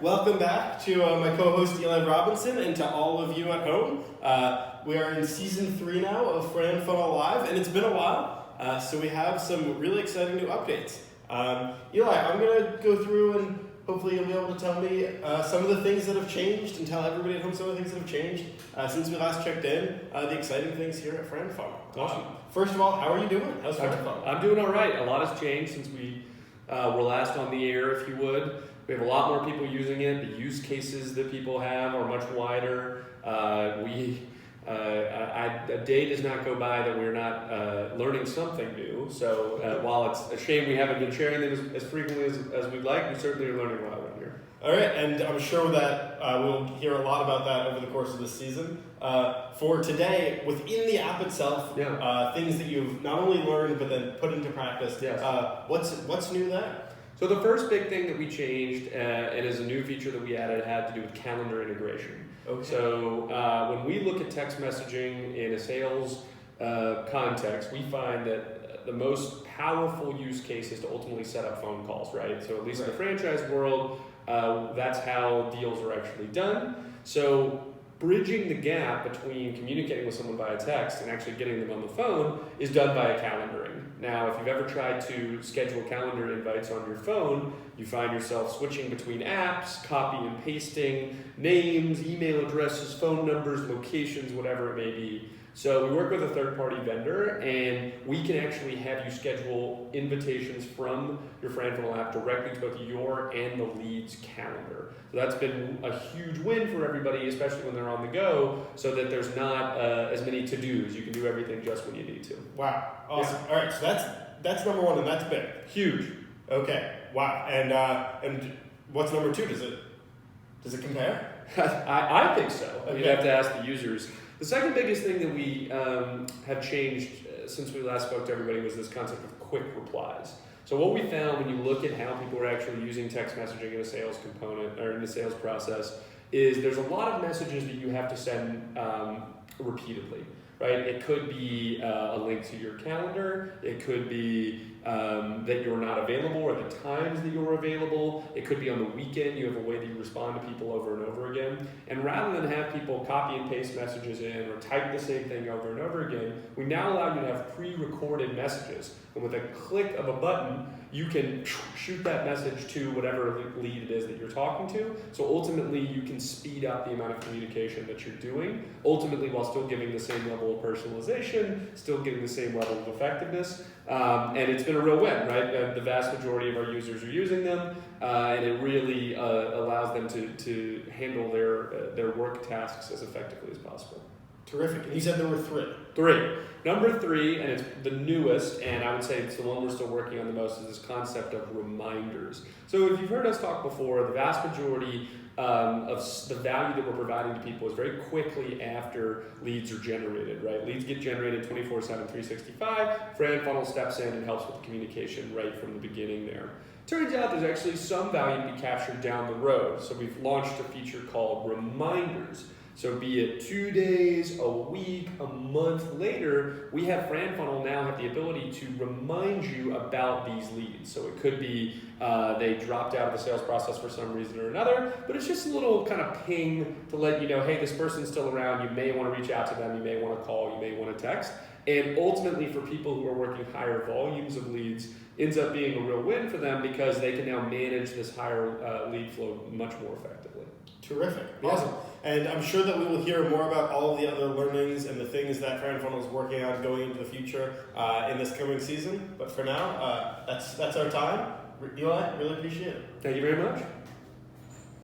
welcome back to my co-host Eli Robinson and to all of you at home. We are in season 3 now of FranFunnel Live, and it's been a while, so we have some really exciting new updates. Eli, I'm going to go through and hopefully you'll be able to tell me some of the things that have changed and tell everybody at home some of the things that have changed since we last checked in, the exciting things here at FranFunnel. Awesome. First of all, how are you doing? How's FranFunnel? I'm doing all right. A lot has changed since we were last on the air, if you would. We have a lot more people using it. The use cases that people have are much wider. A day does not go by that we're not learning something new. So while it's a shame we haven't been sharing them as frequently as we'd like, we certainly are learning a lot around here. All right, and I'm sure that we'll hear a lot about that over the course of this season. For today, within the app itself, things that you've not only learned but then put into practice, yes. What's new there? So the first big thing that we changed, and is a new feature that we added, had to do with calendar integration. Okay. So when we look at text messaging in a sales context, we find that the most powerful use case is to ultimately set up phone calls, right? So at least in the franchise world, that's how deals are actually done. So bridging the gap between communicating with someone via text and actually getting them on the phone is done via calendaring. Now, if you've ever tried to schedule calendar invites on your phone, you find yourself switching between apps, copy and pasting names, email addresses, phone numbers, locations, whatever it may be. So we work with a third-party vendor, and we can actually have you schedule invitations from your FranFunnel app directly to both your and the lead's calendar. So that's been a huge win for everybody, especially when they're on the go, so that there's not as many to-dos. You can do everything just when you need to. Wow, awesome. Yeah. All right, so that's number one, and that's big. Huge. Okay, wow. And what's number 2? Does it compare? I think so. Okay. You'd have to ask the users. The second biggest thing that we have changed since we last spoke to everybody was this concept of quick replies. So what we found when you look at how people are actually using text messaging in a sales component or in the sales process is there's a lot of messages that you have to send repeatedly, right? It could be a link to your calendar. It could be that you're not available or the times that you're available. It could be on the weekend. You have a way that you respond to people over and over again. And rather than have people copy and paste messages in or type the same thing over and over again, we now allow you to have pre-recorded messages. And with a click of a button, you can shoot that message to whatever lead it is that you're talking to. So ultimately, you can speed up the amount of communication that you're doing, ultimately while still giving the same level of personalization, still getting the same level of effectiveness. And it's been a real win, right? The vast majority of our users are using them, and it really allows them to handle their work tasks as effectively as possible. Terrific. And you said there were 3. 3. Number 3, and it's the newest, and I would say it's the one we're still working on the most, is this concept of reminders. So if you've heard us talk before, the vast majority of the value that we're providing to people is very quickly after leads are generated, right? Leads get generated 24/7, 365. FranFunnel steps in and helps with the communication right from the beginning there. Turns out there's actually some value to be captured down the road. So we've launched a feature called reminders. So be it 2 days, a week, a month later, we have FranFunnel now have the ability to remind you about these leads. So it could be they dropped out of the sales process for some reason or another, but it's just a little kind of ping to let you know, hey, this person's still around. You may want to reach out to them. You may want to call. You may want to text. And ultimately, for people who are working higher volumes of leads, ends up being a real win for them because they can now manage this higher lead flow much more effectively. Terrific. Awesome. And I'm sure that we will hear more about all of the other learnings and the things that FranFunnel is working on going into the future in this coming season. But for now, that's our time. Eli, really appreciate it. Thank you very much.